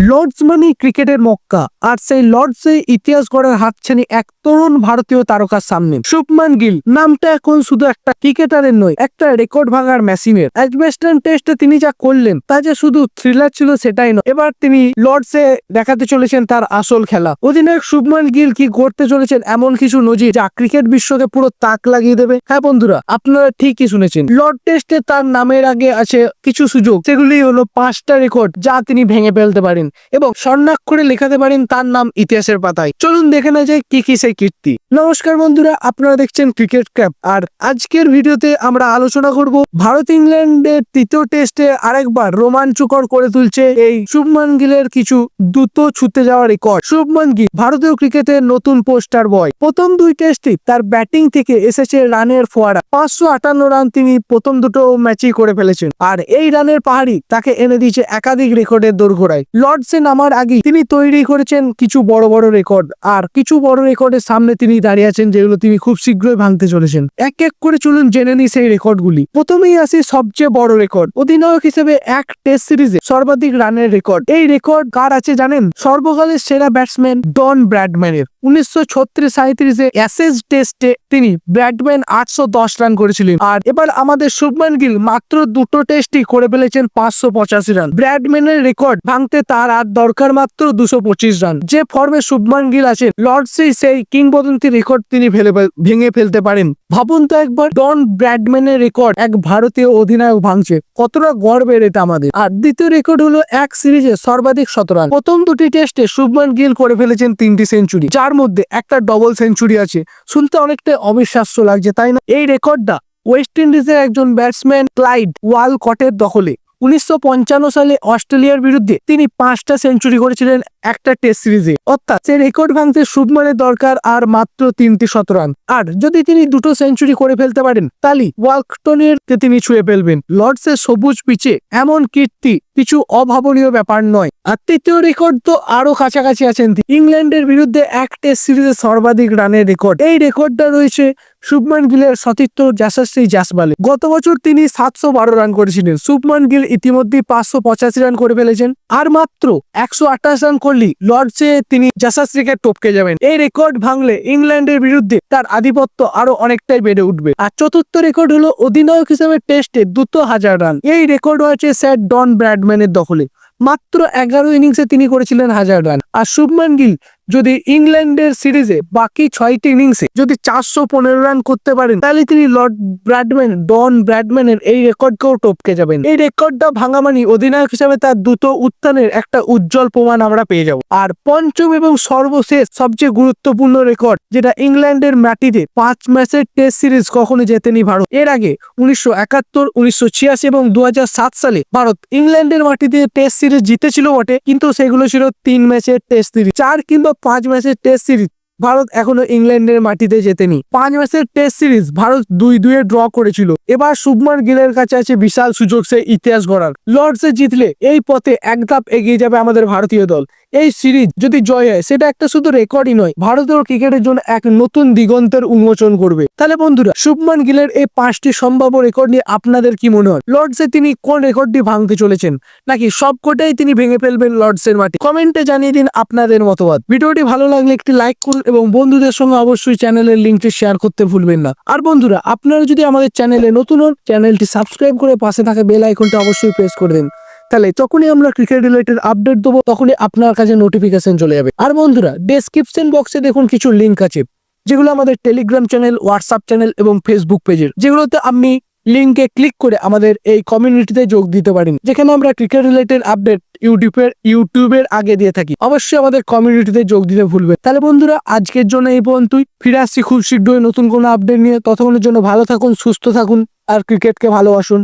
Lords মানে ক্রিকেটের মক্কা, আর সেই লর্ডসে ইতিহাস গড়ার হাতছানি এক তরুণ ভারতীয় তারকার সামনে। শুভমান গিল নামটা এখন শুধু একটা ক্রিকেটারের নয়, একটা রেকর্ড ভাঙার মেশিনের। এজবেস্টন টেস্টে তিনি যা করলেন তা যে শুধু থ্রিলার ছিল সেটাই নয়, এবার তিনি লর্ডসে দেখাতে চলেছেন তার আসল খেলা। অধিনায়ক শুভমান গিল কি করতে চলেছেন এমন কিছু নজির যা ক্রিকেট বিশ্বকে পুরো তাক লাগিয়ে দেবে। হ্যাঁ বন্ধুরা, আপনারা ঠিকই শুনেছেন, লর্ড টেস্টে তার নামের আগে আছে কিছু সুযোগ, সেগুলি হলো 5টা রেকর্ড যা তিনি ভেঙে ফেলতে পারেন এবং স্বর্ণাক্ষরে লেখাতে পারেন তার নাম ইতিহাসের পাতায়। চলুন দেখে না যায় কি কি সেই কীর্তি। নমস্কার বন্ধুরা, আপনারা দেখছেন ক্রিকেট ক্যাপ, আর আজকের ভিডিওতে আমরা আলোচনা করব ভারত ইংল্যান্ডের তৃতীয় টেস্টে আরেকবার রোমাঞ্চকর করে তুলছে এই শুভমান গিলের কিছু দ্রুত ছুটে যাওয়া রেকর্ড। শুভমান গিল ভারতীয় ক্রিকেটের নতুন পোস্টার বয়। প্রথম 2 টেস্টে তার ব্যাটিং থেকে এসেছে রানের ফোয়ারা। 558 রান তিনি প্রথম দুটো ম্যাচেই করে ফেলেছেন, আর এই রানের পাহাড়ি তাকে এনে দিয়েছে একাধিক রেকর্ডের দোরগোড়ায়। লর্ডসে নামার আগে তিনি তৈরি করেছেন কিছু বড় বড় রেকর্ড, আর কিছু বড় রেকর্ডের সামনে তিনি দাঁড়িয়ে আছেন যেগুলো তিনি খুব শীঘ্রই ভাঙতে চলেছেন। এক এক করে চলুন জেনে নিই সেই রেকর্ডগুলি। প্রথমেই আসি সবচেয়ে বড় রেকর্ড, অধিনায়ক হিসেবে এক টেস্ট সিরিজে সর্বাধিক রানের রেকর্ড। এই রেকর্ড কার আছে জানেন? সর্বকালের সেরা ব্যাটসম্যান ডন ব্র্যাডম্যানের। 1936-37 অ্যাশেজ টেস্টে তিনি ব্র্যাডম্যান 810 রান করেছিলেন, আর এবার আমাদের শুভমান গিল মাত্র 2টো টেস্টই করে ফেলেছেন 585 রান। ব্র্যাডম্যানের রেকর্ড ভাঙতে তার আর দরকার মাত্র 225 রান। যে ফর্মে শুভমান গিল আছে, লর্ডসেই সেই কিংবদন্তি রেকর্ড তিনি ভেঙে ফেলতে পারেন। ভাবুন তো একবার, ডন ব্র্যাডম্যানের রেকর্ড এক ভারতীয় অধিনায়ক ভাঙছে, কতটা গর্বের এটা আমাদের। আর দ্বিতীয় রেকর্ড হলো এক সিরিজে সর্বাধিক 100 রান। প্রথম 2টি টেস্টে শুভমান গিল করে ফেলেছেন 3টি সেঞ্চুরি, যার মধ্যে একটা ডবল সেঞ্চুরি আছে। শুনতে অনেকটা অবিশ্বাস্য লাগছে, তাই না? এই রেকর্ডটা ওয়েস্ট ইন্ডিজের একজন ব্যাটসম্যান ক্লাইড ওয়ালকটের দখলে। 1955 সালে অস্ট্রেলিয়ার বিরুদ্ধে তিনি 5টা সেঞ্চুরি করেছিলেন একটা টেস্ট সিরিজে। অর্থাৎ সে রেকর্ড ভাঙতে শুভমানের দরকার আর মাত্র 3টি 100 রান। আর যদি তিনি 2টো সেঞ্চুরি করে ফেলতে পারেন, তাহলে ওয়ালকটনের তিনি ছুঁয়ে ফেলবেন। লর্ডসের সবুজ পিচে এমন কীর্তি কিছু অভাবনীয় ব্যাপার নয়। আর তৃতীয় রেকর্ড তো আরো কাছাকাছি আছেন, ইংল্যান্ডের বিরুদ্ধে এক টেস্ট সিরিজে সর্বাধিক রানের রেকর্ড। এই রেকর্ডটা রয়েছে শুভমান গিলের সতীর্থ যশস্বী জাসওয়ালে। গত বছর তিনি 712 রান করেছিলেন। শুভমান গিল ইতিমধ্যে 585 রান করে ফেলেছেন, আর মাত্র 128 রান করলেই লর্ডসে তিনি যশস্বীকে টপকে যাবেন। এই রেকর্ড ভাঙলে ইংল্যান্ডের বিরুদ্ধে তার আধিপত্য আরো অনেকটাই বেড়ে উঠবে। আর চতুর্থ রেকর্ড হলো অধিনায়ক হিসেবে টেস্টে 1000 রান। এই রেকর্ড হয়েছে স্যার ডন ব্র্যাডম্যানের দখলে। মাত্র 11 ইনিংসে তিনি করেছিলেন 1000 রান। আর শুভমান গিল যদি ইংল্যান্ডের সিরিজে বাকি 6টি ইনিংসে যদি 415 রান করতে পারেন, তাহলে তিনি ডন ব্র্যাডম্যানের এই রেকর্ডকেও টপকে যাবেন। এই রেকর্ডটা ভাঙা মানে অধিনায়ক হিসেবে তার দ্রুত উত্থানের একটা উজ্জ্বল প্রমাণ আমরা পেয়ে যাব। আর পঞ্চম এবং সর্বশেষ সবচেয়ে গুরুত্বপূর্ণ রেকর্ড, যেটা ইংল্যান্ডের মাটিতে 5 ম্যাচের টেস্ট সিরিজ কখনো জেতেনি ভারত। এর আগে 1971, 1986 এবং 2007 সালে ভারত ইংল্যান্ডের মাটিতে টেস্ট সিরিজ জিতেছিল বটে, কিন্তু সেগুলো ছিল 3 ম্যাচের টেস্ট সিরিজ। 4 কিংবা 5 ম্যাচের টেস্ট সিরিজ ভারত এখনো ইংল্যান্ডের মাটিতে জেতেনি। 5 ম্যাচের টেস্ট সিরিজ ভারত 2-2 ড্র করেছিল। এবার শুভমান গিলের কাছে আছে বিশাল সুযোগ সে ইতিহাস গড়ার। লর্ডসে জিতলে এই পথে এক ধাপ এগিয়ে যাবে আমাদের ভারতীয় দল। এই সিরিজ যদি জয় হয়, সেটা একটা শুধু রেকর্ডই নয়, ভারতীয় ক্রিকেটের জন্য এক নতুন দিগন্তের উন্মোচন করবে। তাহলে বন্ধুরা, শুভমান গিলের এই 5টি সম্ভাব্য রেকর্ড নিয়ে আপনাদের কি মনে হয়? লর্ডসে তিনি কোন রেকর্ডটি ভাঙতে চলেছেন, নাকি সবকটাই তিনি ভেঙে ফেলবেন লর্ডসের মাটি? কমেন্টে জানিয়ে দিন আপনাদের মতবাদ। ভিডিওটি ভালো লাগলে একটি লাইক করুন এবং বন্ধুদের সঙ্গে অবশ্যই চ্যানেলের লিঙ্কটি শেয়ার করতে ভুলবেন না। আর বন্ধুরা, আপনারা যদি আমাদের চ্যানেলে নতুন হন, চ্যানেলটি সাবস্ক্রাইব করে পাশে থাকা বেল আইকনটা অবশ্যই প্রেস করে দেন। তাহলে যখনই আমরা ক্রিকেট রিলেটেড আপডেট দেবো, তখনই আপনার কাছে নোটিফিকেশন চলে যাবে। আর বন্ধুরা, ডেসক্রিপশন বক্সে দেখুন কিছু লিঙ্ক আছে, যেগুলো আমাদের টেলিগ্রাম চ্যানেল, হোয়াটসঅ্যাপ চ্যানেল এবং ফেসবুক পেজের, যেগুলোতে আপনি লিঙ্কে ক্লিক করে আমাদের এই কমিউনিটিতে যোগ দিতে পারেন, যেখানে আমরা ক্রিকেট রিলেটেড আপডেট ইউটিউবের আগে দিয়ে থাকি। অবশ্যই আমাদের কমিউনিটিতে যোগ দিতে ভুলবেন। তাহলে বন্ধুরা, আজকের জন্য এই পর্যন্তই। ফিরে আসছি খুব শীঘ্রই নতুন কোনো আপডেট নিয়ে। ততক্ষণের জন্য ভালো থাকুন, সুস্থ থাকুন আর ক্রিকেটকে ভালোবাসুন।